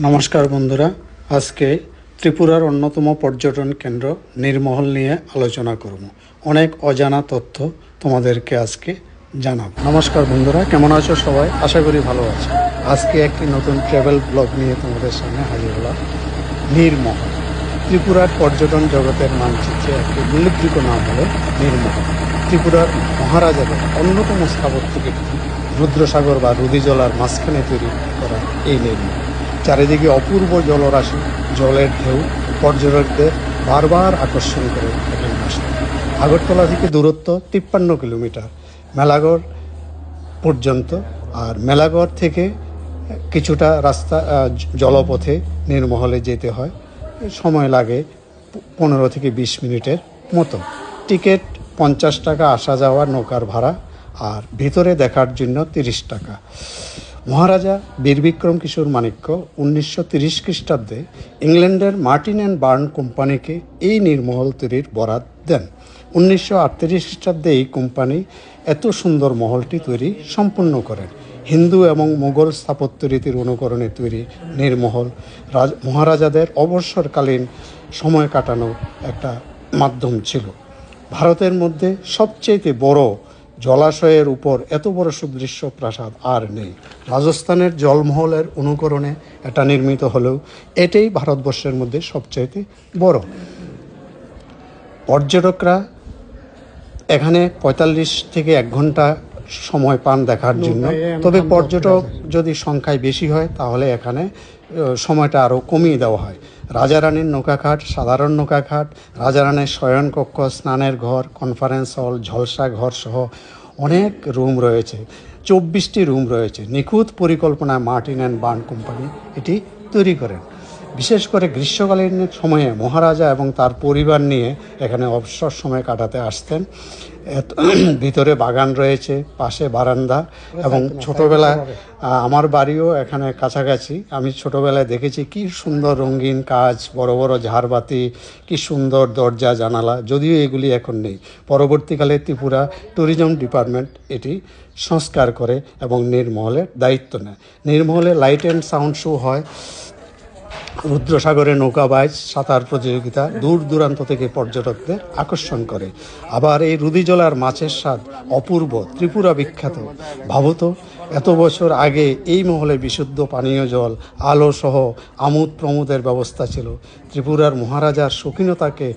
নমস্কার বন্ধুরা, আজকে ত্রিপুরার অন্যতম পর্যটন কেন্দ্র নীরমহল নিয়ে আলোচনা করব। অনেক অজানা তথ্য তোমাদেরকে আজকে জানাবো। নমস্কার বন্ধুরা, কেমন আছো সবাই? আশা করি ভালো আছো। আজকে একটি নতুন ট্রাভেল ব্লগ নিয়ে তোমাদের সামনে হাজির হলাম। নীরমহল ত্রিপুরার পর্যটন জগতের মানচিত্রে একটি উল্লেখযোগ্য নাম হলো নীরমহল। ত্রিপুরার মহারাজাদের অন্যতম স্থাপত্য কীর্তি রুদ্রসাগর বা রুদিজলার মাঝখানে তৈরি করা এই নীরমহল। চারিদিকে অপূর্ব জলরাশি, জলের ঢেউ পর্যটকদের বারবার আকর্ষণ করে এখানে আসে। আগরতলা থেকে দূরত্ব 53 কিলোমিটার মেলাগড় পর্যন্ত, আর মেলাগড় থেকে কিছুটা রাস্তা জলপথে নীরমহলে যেতে হয়। সময় লাগে 15 থেকে 20 মিনিটের মতো। টিকিট 50 টাকা আসা যাওয়া নৌকার ভাড়া, আর ভিতরে দেখার জন্য 30 টাকা। মহারাজা বীরবিক্রম কিশোর মাণিক্য 1930 খ্রিস্টাব্দে ইংল্যান্ডের মার্টিন অ্যান্ড বার্ন কোম্পানিকে এই নীরমহল তৈরির বরাত দেন। 1938 খ্রিস্টাব্দে এই কোম্পানি এত সুন্দর মহলটি তৈরি সম্পূর্ণ করেন। হিন্দু এবং মোগল স্থাপত্য রীতির অনুকরণে তৈরি নীরমহল মহারাজাদের অবসরকালীন সময় কাটানোর একটা মাধ্যম ছিল। ভারতের মধ্যে সবচেয়ে বড় জলাশয়ের উপর এত বড় সুদৃশ্য প্রাসাদ আর নেই। রাজস্থানের জলমহলের অনুকরণে এটা নির্মিত হলেও এটাই ভারতবর্ষের মধ্যে সবচাইতে বড়। পর্যটকরা এখানে 45 থেকে 1 ঘন্টা সময় পান দেখার জন্য। তবে পর্যটক যদি সংখ্যায় বেশি হয় তাহলে এখানে সময়টা আরও কমিয়ে দেওয়া হয়। রাজারানীর নৌকাঘাট, সাধারণ নৌকাঘাট, রাজারানীর শয়নকক্ষ, স্নানের ঘর, কনফারেন্স হল, ঝলসা ঘর সহ অনেক রুম রয়েছে। 24টি রুম রয়েছে। নিখুঁত পরিকল্পনায় মার্টিন অ্যান্ড বার্ন কোম্পানি এটি তৈরি করেন। বিশেষ করে গ্রীষ্মকালীন সময়ে মহারাজা এবং তার পরিবার নিয়ে এখানে অবসর সময় কাটাতে আসতেন। ভিতরে বাগান রয়েছে, পাশে বারান্দা, এবং ছোটোবেলায় আমার বাড়িও এখানে কাছাকাছি। আমি ছোটোবেলায় দেখেছি কি সুন্দর রঙিন কাজ, বড় বড় ঝাড়বাতি, কি সুন্দর দরজা জানালা, যদিও এগুলি এখন নেই। পরবর্তীকালে ত্রিপুরা ট্যুরিজম ডিপার্টমেন্ট এটি সংস্কার করে এবং নীরমহলের দায়িত্ব নেয়। নীরমহলে লাইট অ্যান্ড সাউন্ড শো হয়, রুদ্রসাগরে নৌকাবাজ, সাঁতার প্রতিযোগিতা দূর দূরান্ত থেকে পর্যটকদের আকর্ষণ করে। আবার এই রুদিজলার মাছের স্বাদ অপূর্ব, ত্রিপুরা বিখ্যাত। ভাবত, এত বছর আগে এই মহলে বিশুদ্ধ পানীয় জল, আলো সহ আমোদ প্রমোদের ব্যবস্থা ছিল। ত্রিপুরার মহারাজার শৌখিনতাকে